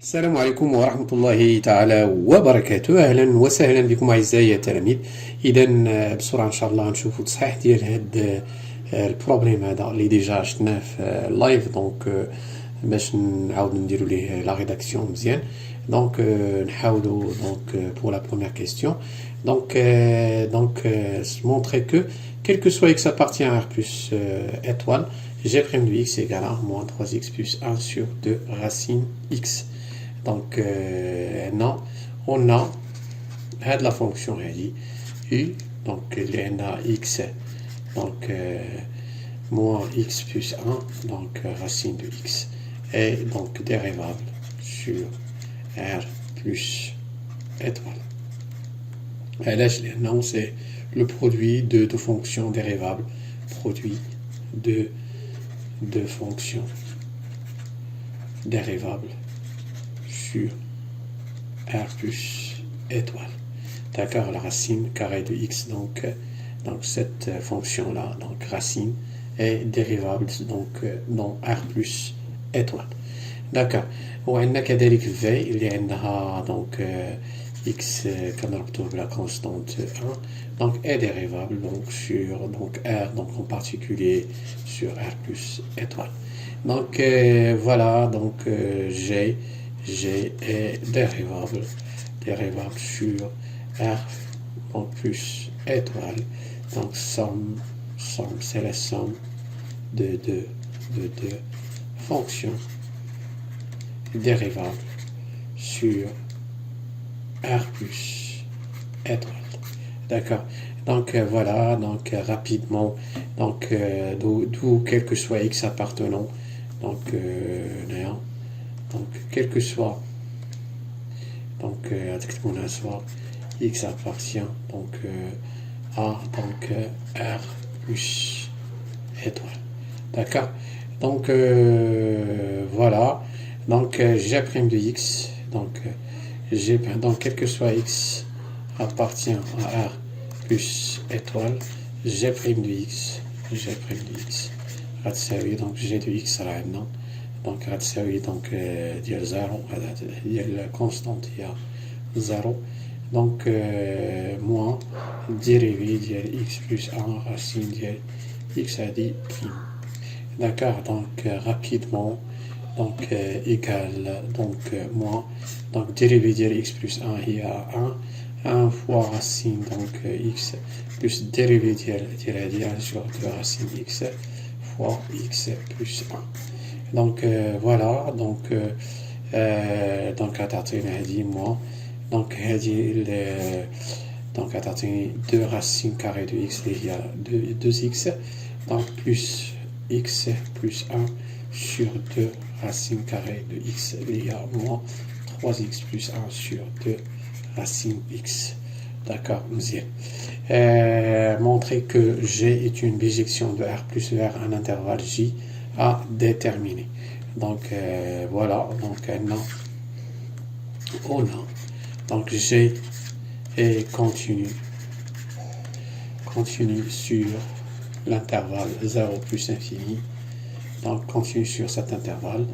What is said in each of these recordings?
السلام عليكم ورحمة الله تعالى وبركاته. أهلا وسهلا بكم أعزائي التلاميذ. إذا بسرعة إن شاء الله نشوفوا تصحيح ديال هاد البروبليم هذا اللي ديجا شفناه في اللايف. دونك باش نعاود نديرو ليه لا ريداكسيون مزيان. دونك نحاولوا دونك pour la première question. Donc montrer que quel que soit x appartient à r plus étoile, g' de x égale à moins 3x plus 1 sur 2 racine x. Donc non, on a la fonction u, donc il a x, donc moins x plus 1, donc racine de x, et donc dérivable sur r plus étoile. Et là, non, c'est le produit de deux fonctions dérivables, produit de deux fonctions dérivables sur r plus étoile. D'accord, la racine carrée de x, donc cette fonction-là, donc racine, est dérivable donc dans r plus étoile. D'accord. وعندنا كذلك v اللي عندها donc x كنربطوه بلا constante 1, donc est dérivable donc sur donc r, donc en particulier sur r plus étoile. Donc voilà, donc g est dérivable sur r donc plus étoile. Donc somme c'est la somme de deux fonctions dérivables sur r plus étoile. D'accord. Donc voilà, donc rapidement, donc d'où quel que soit x appartenant, donc donc quel que soit donc soit x appartient donc à donc r plus étoile. D'accord. Donc voilà, donc g' de x, donc g, donc quel que soit x appartient à r plus étoile, g' de x غتساوي donc g de x راه عندنا donc غتساوي donc ديال زيرو، ديال الكونستانت هي زيرو، donc moins dérivé ديال x plus 1 racine ديال x هادي prime. D'accord, donc rapidement, donc égale donc moins, donc dérivé ديال x plus 1 هي 1 fois racine donc x plus dérivé ديال هادي 1 sur 2 racine x fois x plus 1. Donc voilà, donc غتعطينا هادي moins, donc هادي donc غتعطيني 2 racine carrée de x اللي هي 2x, donc plus x plus 1 sur 2 racine carrée de x il y a moins 3x plus 1 sur 2 racine x. D'accord, montrer que G est une bijection de R plus vers un intervalle J à déterminer. Donc voilà, donc on a donc G est continu sur l'intervalle 0 plus infini, donc continue sur cet intervalle.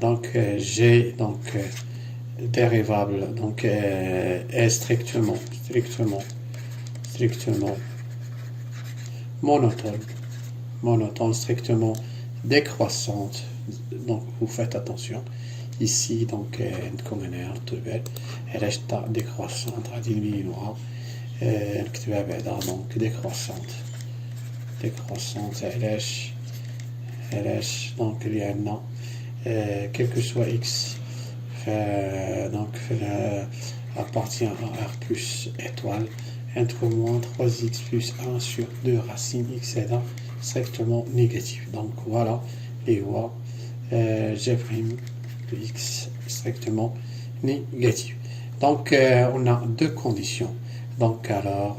Donc G donc dérivable donc est strictement monotone, strictement décroissante. Donc vous faites attention ici, donc comme elle est décroissante à diminuer, donc décroissante, LH, donc il y a quel que soit x donc appartient à r plus étoile entre moins 3x plus 1 sur 2 racine x est strictement négatif. Donc voilà les voies g' de x strictement négatif. Donc on a deux conditions. Donc alors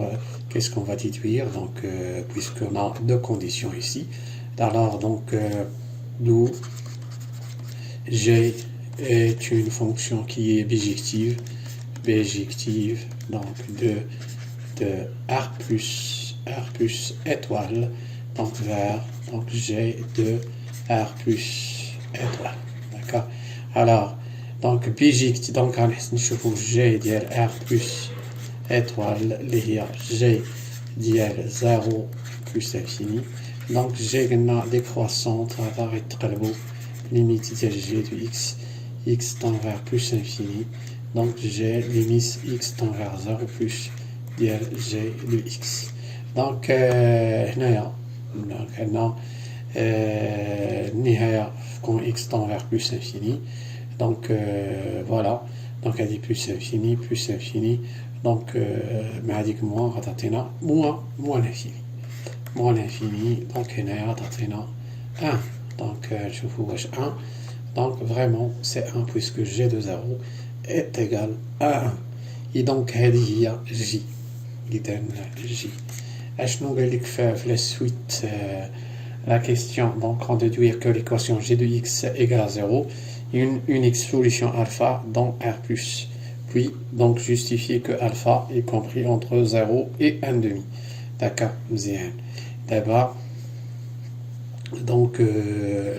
qu'est-ce qu'on va déduire, donc puisqu'on a deux conditions ici, alors donc d'où g est une fonction qui est bijective donc de r plus étoile donc vers donc g de r plus étoile. D'accord. Alors دونك بيجيكتي دونك غنحس نشوفو جي ديال ار بلس ايطوال اللي هي جي ديال 0 بلس انفيني. دونك جي قلنا ديكرواسونت هذا غيتقلبو ليميت ديال جي دو اكس x tend vers plus infini, donc j'ai limite x tend vers 0 plus ديال g de x. donc هنايا عندنا النهاية كون x tend vers plus infini, donc voilà, donc هادي plus infini plus infini, donc مع هاديك موان غتعطينا موان infini موان infini, donc هنايا غتعطينا 1, donc نشوفو واش 1. Donc vraiment c'est 1 puisque g de 0 est égal à 1. Et donc هذه هي j. إذا j. أشنو قال لك في la suite la question, donc on déduire que l'équation g de x égale à 0, une unique solution alpha dans R+. Puis donc justifier que alpha est compris entre 0 et 1,5. D'accord, مزيان. D'abord donc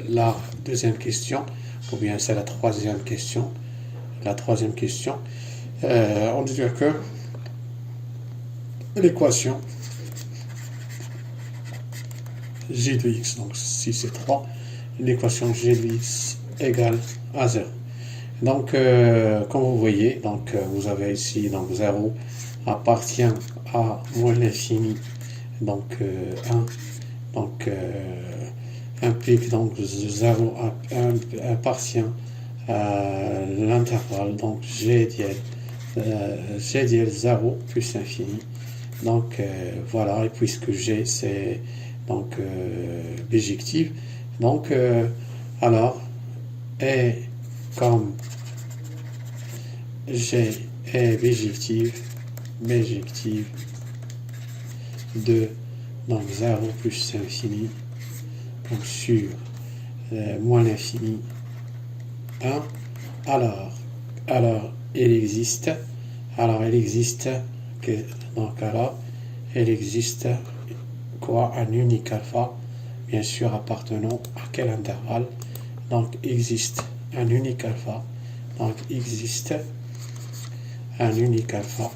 la deuxième question, ou bien c'est la troisième question. La troisième question, on dit que l'équation g de x, donc si c'est 3, l'équation g de x égale à 0. Donc, comme vous voyez, donc vous avez ici donc 0 appartient à moins l'infini, donc 1, donc implique donc 0 appartient à l'intervalle, donc g dièle 0 plus infini. Donc voilà, et puisque g c'est donc bijective, donc alors et comme g est bijective de donc 0 plus infini, donc sur moins l'infini 1, alors il existe quoi, un unique alpha, bien sûr appartenant à quel intervalle, donc existe un unique alpha, donc existe un unique alpha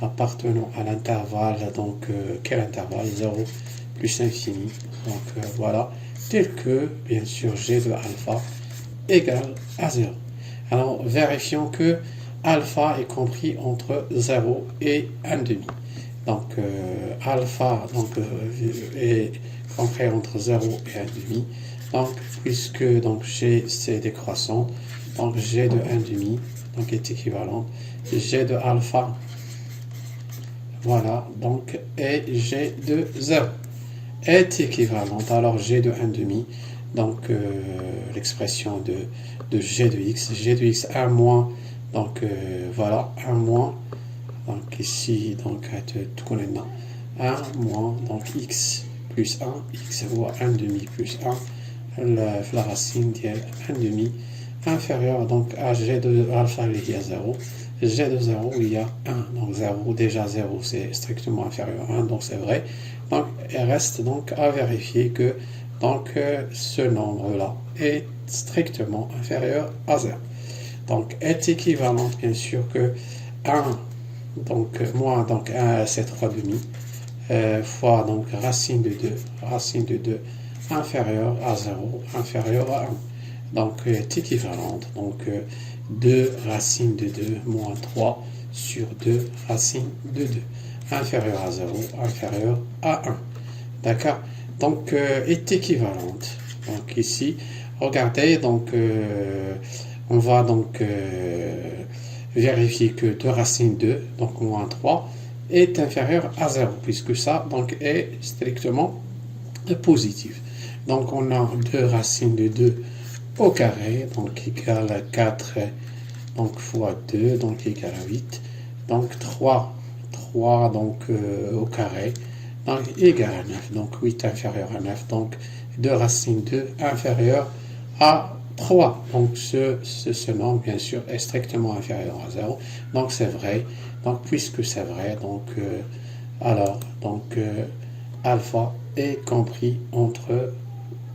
appartenant à l'intervalle, donc quel intervalle, 0 plus infini, donc voilà, tel que bien sûr g de alpha égale à 0. Alors vérifions que alpha est compris entre 0 et 1,5. Donc alpha donc, est compris entre 0 et 1,5. Donc puisque donc g c'est décroissant, donc g de 1,5 donc est équivalent g de alpha, voilà, donc et g de 0 est équivalente. Alors g de 1,5, donc l'expression de g de x 1 moins, donc voilà, 1 moins, donc ici donc 1 moins donc x plus 1, x voit 1,5 plus 1, la racine de 1,5 inférieur donc à g de alpha il y a 0, g de 0 il y a 1, donc 0, déjà 0 c'est strictement inférieur à 1, donc c'est vrai. Donc il reste donc à vérifier que donc ce nombre là est strictement inférieur à 0, donc est équivalent bien sûr que 1 donc moins donc 1 c'est 3,5 fois donc racine de 2 inférieur à 0 inférieur à 1, donc est équivalente, donc 2 racine de 2 moins 3 sur 2 racine de 2 inférieur à 0 inférieur à 1, d'accord, donc est équivalente. Donc ici regardez, donc on va donc vérifier que 2 racine 2 donc moins 3 est inférieur à 0 puisque ça donc est strictement positif. Donc on a 2 racines de 2 au carré, donc égale à 4 donc fois 2 donc égale à 8, donc 3 donc au carré donc égale à 9, donc 8 inférieur à 9, donc 2 racines 2 inférieur à 3, donc ce nombre bien sûr est strictement inférieur à 0, donc c'est vrai, donc puisque c'est vrai, donc alors donc alpha est compris entre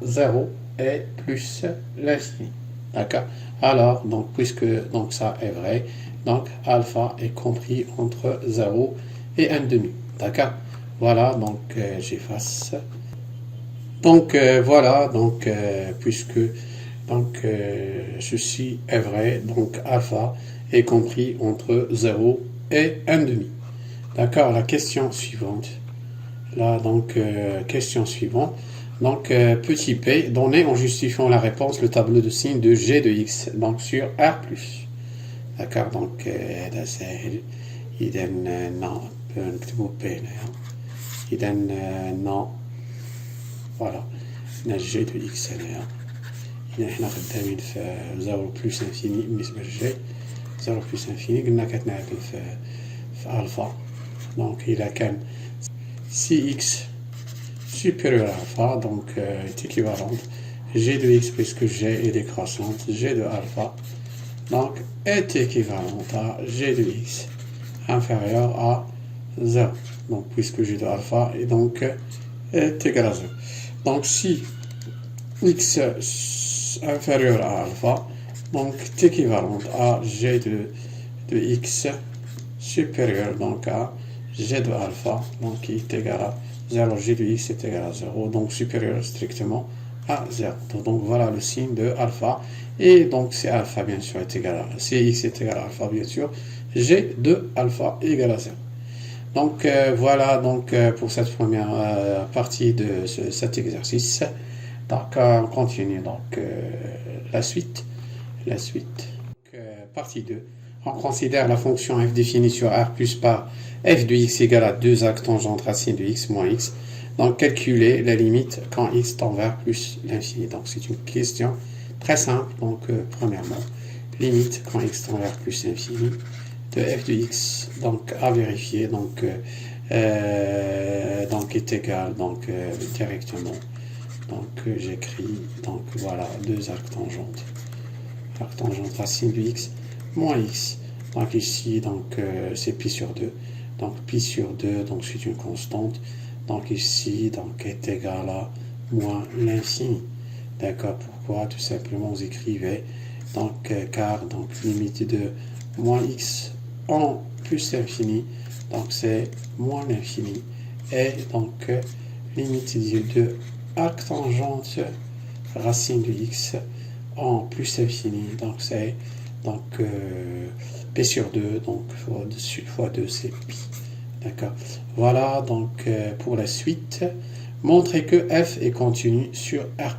0 et plus l'infini. D'accord? Alors, donc, puisque donc, ça est vrai, donc alpha est compris entre 0 et 1,5. D'accord? Voilà, donc j'efface. Donc voilà, donc puisque donc ceci est vrai, donc alpha est compris entre 0 et 1,5. D'accord, la question suivante. Là, donc, question suivante. Donc, petit p, donné en justifiant la réponse le tableau de signes de g de x, donc sur R+. D'accord, donc, ده سهل. إذا نكتبوا p هنا. إذا non. Voilà. هنا g de x هنا. هنا حنا خدامين في 0 بلس انفيني بالنسبة للجي. 0 بلس انفيني قلنا كتنعكل في ألفا. دونك إذا كان si x supérieur à alpha, donc est équivalente g de x puisque g est décroissante, g de alpha donc est équivalente à g de x inférieur à 0. Donc puisque g de alpha est donc est égal à 0. Donc si x inférieur à alpha donc est équivalente à g de x supérieur donc à g de alpha donc qui est égal à 0, g de x est égal à 0, donc supérieur strictement à 0. Donc voilà le signe de alpha. Et donc si alpha bien sûr est égal à, si x est égal à alpha bien sûr, g de alpha est égal à 0. Donc voilà donc pour cette première partie de cet exercice. Donc on continue donc la suite. Partie 2. On considère la fonction f définie sur R plus par f de x égale à 2 arcs tangentes racine de x moins x. Donc calculer la limite quand x tend vers plus l'infini. Donc c'est une question très simple. Donc premièrement, limite quand x tend vers plus l'infini de f de x. Donc à vérifier. Donc est égal donc directement. Donc j'écris donc voilà 2 arcs tangentes. Arc tangente racine de x moins x. Donc ici, donc c'est pi sur 2. Donc pi sur 2, donc c'est une constante. Donc ici, donc est égal à moins l'infini. D'accord, pourquoi? Tout simplement, vous écrivez, donc car donc limite de moins x en plus l'infini, donc c'est moins l'infini. Et donc limite de arc tangente racine de x en plus l'infini, donc c'est donc p sur 2, donc fois 2 c'est pi. D'accord. Voilà donc pour la suite, montrer que f est continu sur R+.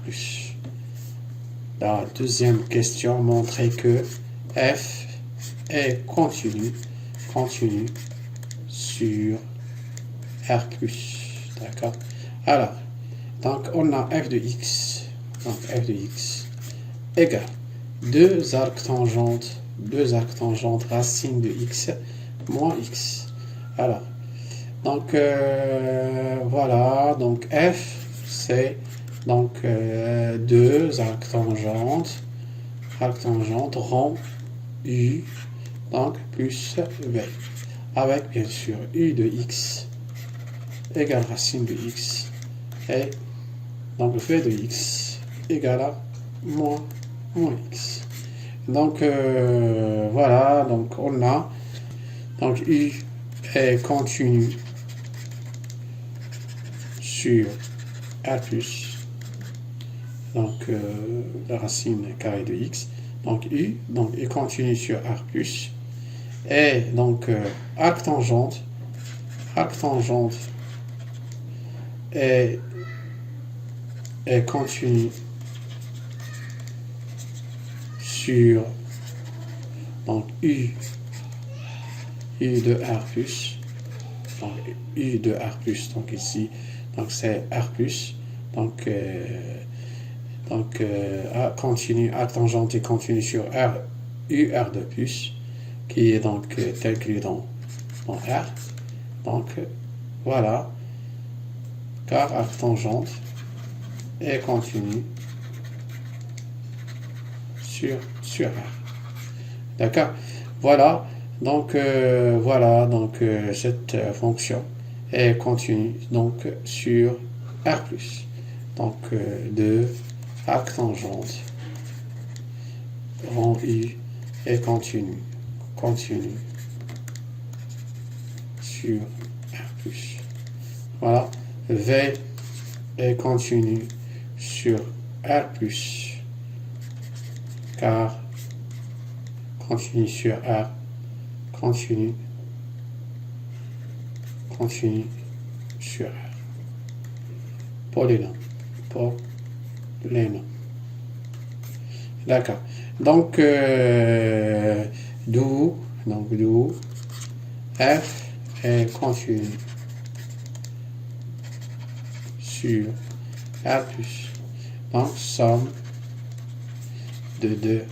La deuxième question, montrer que f est continu sur R+. D'accord. Alors, donc on a f de x, donc f de x égale 2 arcs tangentes racine de x moins x. Alors, donc voilà, donc f c'est donc 2 arcs tangentes rond u donc plus v avec bien sûr u de x égale racine de x et donc v de x égale à moins x. Donc voilà, donc on a donc u est continu sur R+, donc la racine carrée de x, donc u donc est continu sur R+, et donc arc tangente est continu sur donc u de R+, donc u de R+, donc ici, donc c'est R+, donc continue, arc tangente est continu sur R, UR de plus, qui est donc tel qu'il est dans R, donc voilà, car arc tangente est continu sur R. D'accord. Voilà. Donc cette fonction est continue donc sur R+. Donc de arc tangente rond U est continu sur R plus. Voilà, V est continu sur R plus, car continu sur R, continu sur R. Pour les noms. D'accord. Donc, d'où F est continu sur R plus. Donc, somme de deux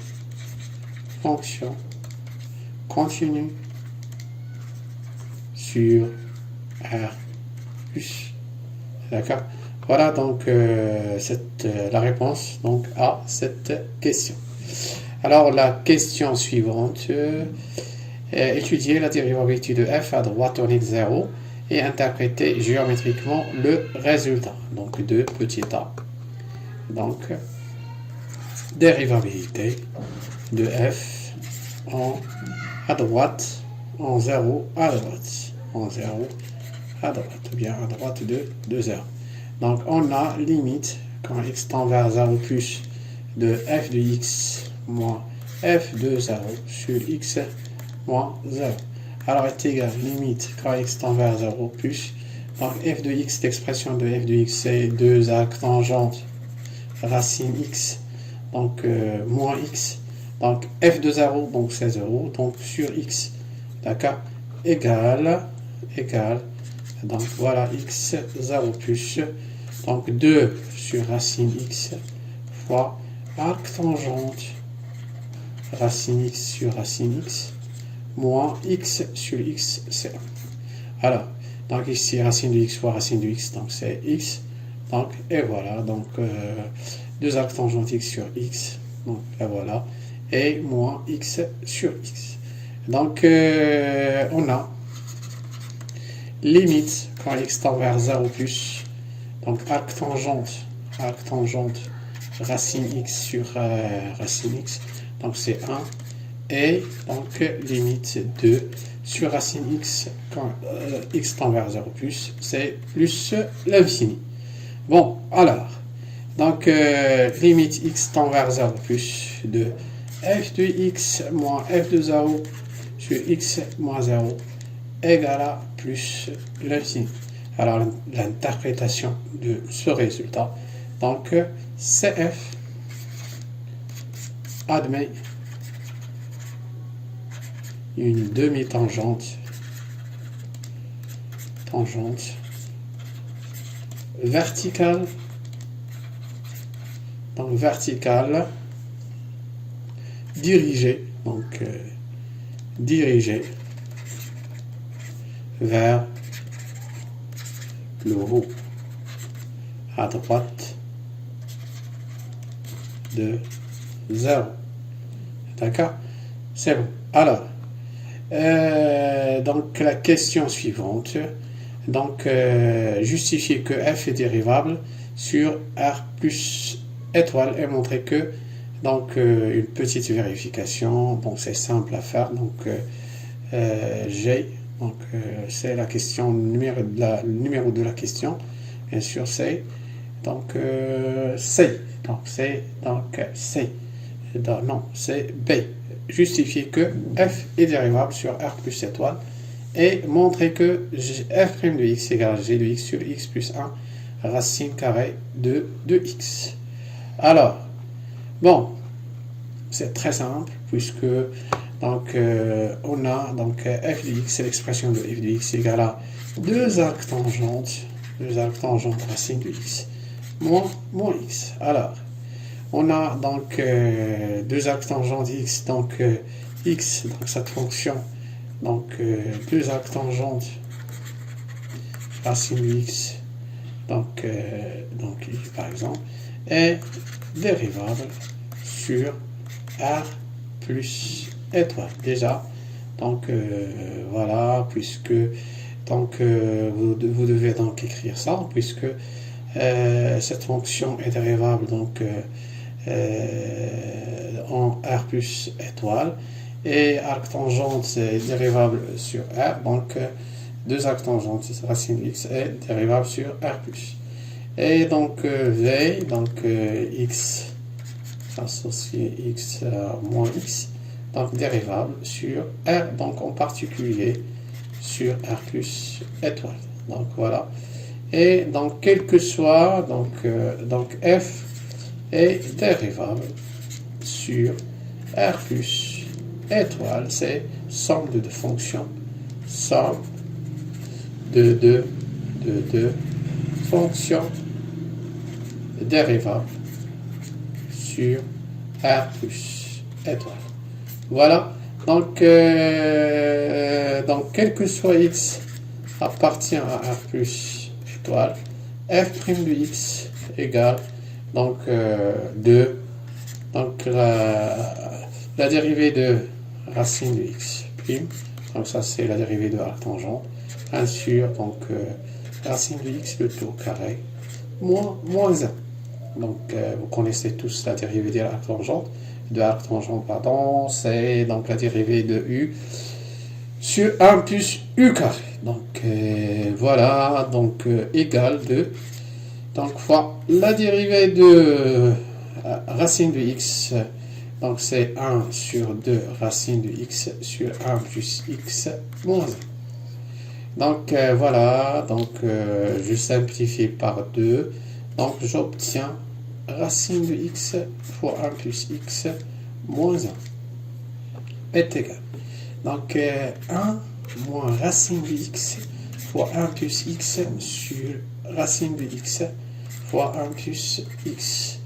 fonctions continues sur R plus. D'accord. Voilà donc la réponse donc à cette question. Alors la question suivante, étudier la dérivabilité de f à droite en x 0 et interpréter géométriquement le résultat. Donc de petit a. Donc dérivabilité de f à droite en 0 à droite. En 0 à droite, ou bien à droite de 0. Donc, on a limite, quand x tend vers 0 plus, de f de x moins f de 0 sur x moins 0. Alors, est égal, limite, quand x tend vers 0 plus, donc f de x, l'expression de f de x, c'est 2 arcs tangentes racine x, donc moins x. Donc, f de 0, donc c'est 0, donc sur x, d'accord, égal, donc voilà, x 0 plus, donc 2 sur racine x fois arc tangente racine x sur racine x moins x sur x, c'est 1. Alors, donc ici racine de x fois racine de x, donc c'est x. Donc, et voilà, donc 2 arcs tangente x sur x, donc et voilà, et moins x sur x. Donc, on a limite quand x tend vers 0 plus, donc arc tangente racine x sur racine x, donc c'est 1, et donc limite 2 sur racine x quand x tend vers 0 plus, c'est plus l'infini. Bon, alors, donc limite x tend vers 0 plus de f de x moins f de 0 sur x moins 0 égale à plus l'infini. Alors, l'interprétation de ce résultat, donc CF admet une demi-tangente verticale, donc verticale dirigée, vers le haut à droite de 0. D'accord? C'est bon. Alors, donc la question suivante. Donc, justifier que f est dérivable sur R plus étoile et montrer que, donc, une petite vérification. Bon, c'est simple à faire. Donc, G. Donc, c'est la question, le numéro de la question. Bien sûr, c'est donc C. Donc, c'est C. Non, c'est B. Justifier que f est dérivable sur R plus étoile et montrer que f' de x égale g de x sur x plus 1 racine carrée de x. Alors, bon, c'est très simple puisque donc on a donc f de x, c'est l'expression de f de x égale à 2 arcs tangentes racine de x moins x. Alors, on a donc 2 arcs tangentes x, donc x, donc cette fonction, donc 2 arcs tangentes racine de x, donc par exemple, est dérivable sur R plus étoile. Déjà, donc voilà, puisque donc vous devez donc écrire ça, puisque cette fonction est dérivable donc en R plus étoile, et arc tangente c'est dérivable sur R, donc deux arcs tangentes, racine de x est dérivable sur R plus. Et donc V, donc x associé x moins x, donc dérivable sur R, donc en particulier sur R plus étoile. Donc voilà. Et donc quel que soit, donc f est dérivable sur R plus étoile, c'est somme de deux fonctions, somme de deux fonctions dérivables sur R plus étoile. Voilà. Donc quel que soit x appartient à R plus étoile, f' de x égale donc 2, donc la dérivée de racine de x prime, donc ça c'est la dérivée de arc tangent, 1 sur donc racine de x le tout au carré moins 1. Donc vous connaissez tous la dérivée de arc tangent, pardon, c'est donc la dérivée de u sur 1 plus u carré. Donc voilà, donc égale 2, donc fois la dérivée de racine de x, donc c'est 1 sur 2 racine de x sur 1 plus x moins 1. Donc voilà, donc je simplifie par 2, donc j'obtiens racine de x fois 1 plus x moins 1 est égal. Donc 1 moins racine de x fois 1 plus x sur racine de x fois 1 plus x.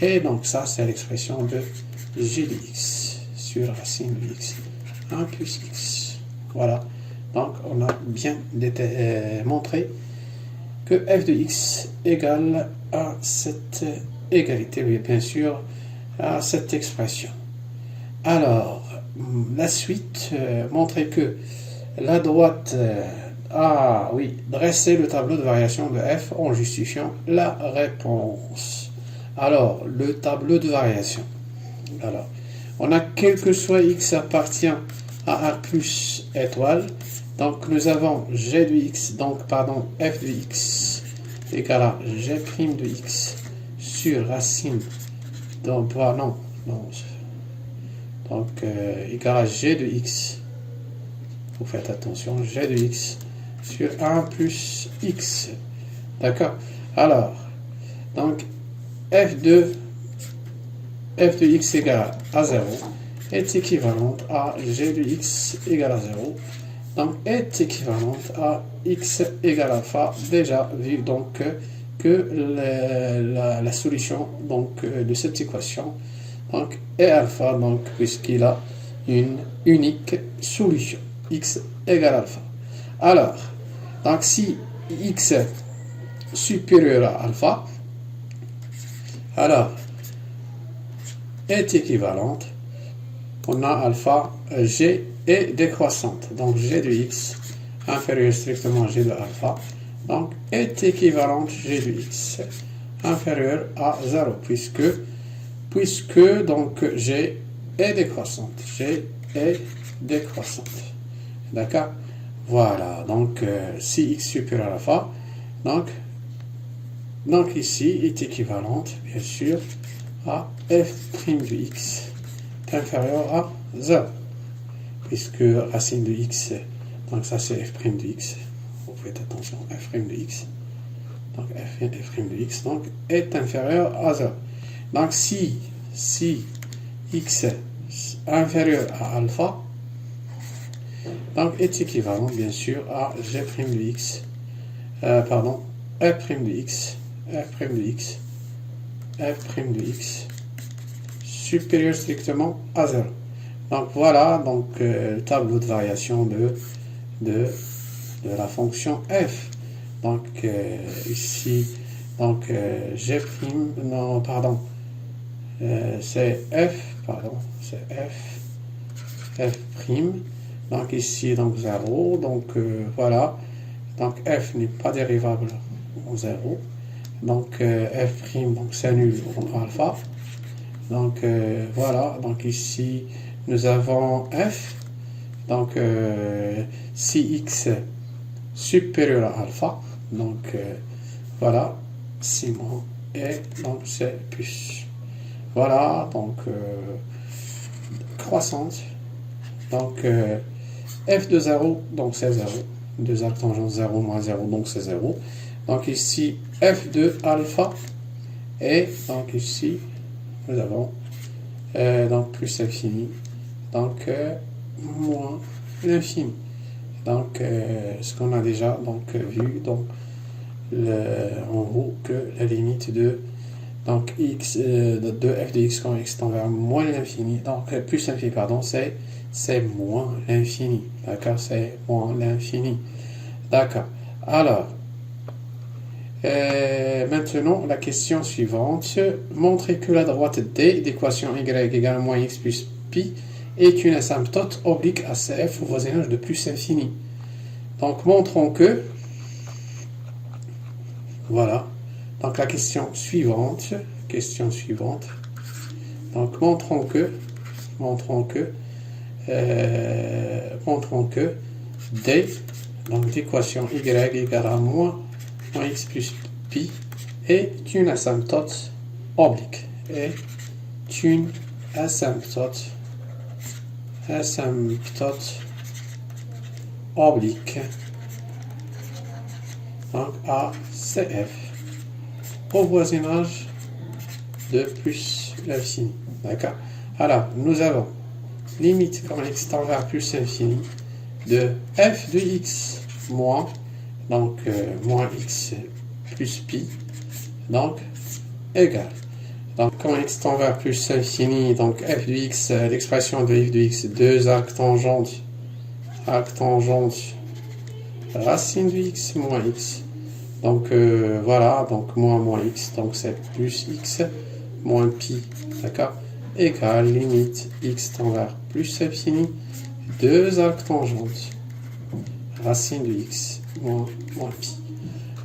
Et donc ça c'est l'expression de g de x sur racine de x, 1 plus x. Voilà. Donc on a bien montré que f de x égale à cette égalité, oui, bien sûr, à cette expression. Alors, la suite, montrer que la droite dresser le tableau de variation de f en justifiant la réponse. Alors, le tableau de variation. Alors, on a quel que soit x appartient à R plus étoile. Donc, nous avons g de x, donc, pardon, f de x égale à g' de x sur racine, donc, égale à g de x. Vous faites attention, g de x sur 1 plus x. D'accord? Alors, donc, f de x égale à 0 est équivalente à g de x égale à 0. Donc, est équivalente à x égale alpha, déjà vu donc que la solution donc, de cette équation donc, est alpha, donc, puisqu'il a une unique solution, x égale alpha. Alors, donc, si x est supérieur à alpha, alors, est équivalente, on a alpha, g est décroissante, donc g de x inférieur strictement à g de alpha, donc est équivalente g de x inférieur à 0, puisque donc g est décroissante, d'accord. Voilà, donc si x supérieur à alpha, donc ici est équivalente bien sûr à f' de x est inférieur à 0, puisque racine de x, donc ça c'est f' de x, vous faites attention, f' de x, donc f' de x donc, est inférieur à 0. Donc si x est inférieur à alpha, donc est équivalent bien sûr à g' de x, f' de x supérieur strictement à 0. Donc voilà, donc le tableau de variation de la fonction f. Donc ici, donc g', non, pardon, c'est f'. Donc ici, donc 0. Donc voilà, donc f n'est pas dérivable en 0. Donc f', donc c'est nul en alpha. Donc voilà, donc ici nous avons f, donc si x supérieur à alpha, donc voilà, si moins, et donc c'est plus. Voilà, donc croissante, donc f de 0, donc c'est 0, 2 arcs tangents 0 moins 0, donc c'est 0. Donc ici f de alpha, et donc ici nous avons donc plus l'infini, donc moins l'infini. Donc ce qu'on a déjà donc vu donc en haut que la limite de donc x de f de x quand x tend vers moins l'infini, donc plus l'infini, pardon, c'est moins l'infini, d'accord, c'est moins l'infini, d'accord. Alors maintenant la question suivante, montrer que la droite D d'équation y égale moins x plus pi est une asymptote oblique à CF au voisinage de plus infini. Donc montrons que, voilà, donc la question suivante, donc montrons que D, donc d'équation y égale à moins x plus pi est une asymptote oblique, oblique, donc à CF au voisinage de plus l'infini, d'accord. Alors nous avons limite quand x tend vers plus l'infini de f de x moins, donc moins x plus pi, donc égal. Donc quand x tend vers plus l'infini, donc f de x, l'expression de f de x, 2 arcs tangentes, racine de x moins x. Donc voilà, donc moins x, donc c'est plus x moins pi, d'accord, égal limite x tend vers plus l'infini, 2 arcs tangentes, racine de x moins pi.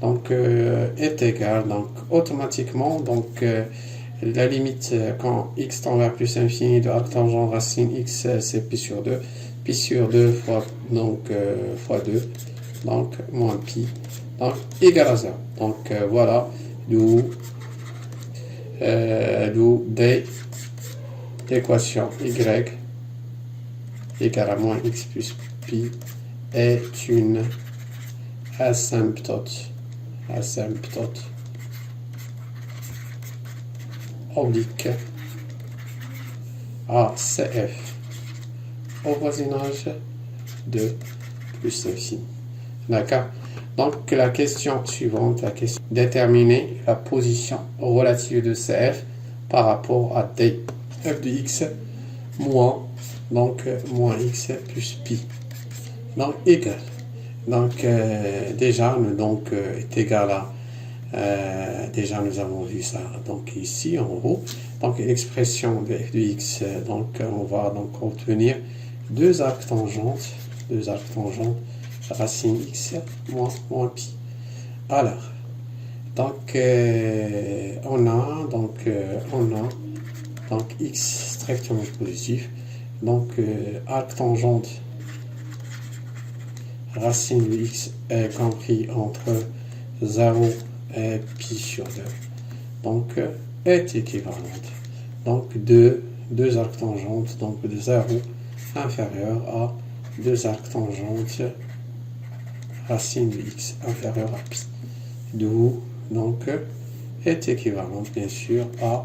Donc est égal, donc automatiquement, donc la limite quand x tend vers plus l'infini de arc tangent racine x, c'est pi sur 2 fois, donc fois 2, donc moins pi, donc égal à 0. Donc voilà, d'où D l'équation y égale à moins x plus pi est une asymptote oblique à CF au voisinage de plus l'infini. D'accord. Donc la question suivante, la question déterminer la position relative de CF par rapport à D, f de x moins, donc moins x plus pi, donc égal. Donc déjà donc est égal à déjà nous avons vu ça donc ici en haut, donc l'expression de f de x, donc on va donc obtenir 2 arcs tangentes racine x moins pi. Alors donc on a donc x strictement positif, donc arc tangente racine de x est compris entre 0 et pi sur 2, donc est équivalente, donc 2 arcs tangentes, donc de 0 inférieur à 2 arcs tangentes racine de x inférieur à pi, d'où donc est équivalente bien sûr à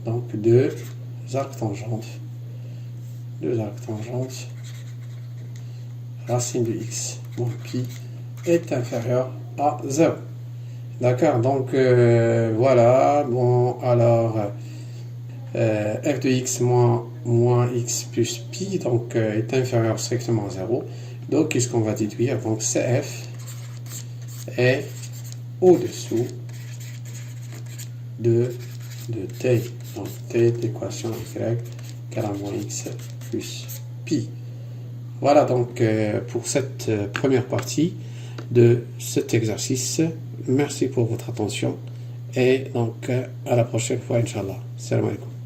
donc 2 arcs tangentes racine de x moins pi est inférieur à 0. D'accord, donc voilà, bon alors f de x moins x plus pi donc est inférieur strictement à 0. Donc qu'est-ce qu'on va déduire? Donc CF est au-dessous de t, donc t d'équation y égale à moins x plus pi. Voilà donc pour cette première partie de cet exercice. Merci pour votre attention et donc à la prochaine fois, Inch'Allah. Salam alaikum.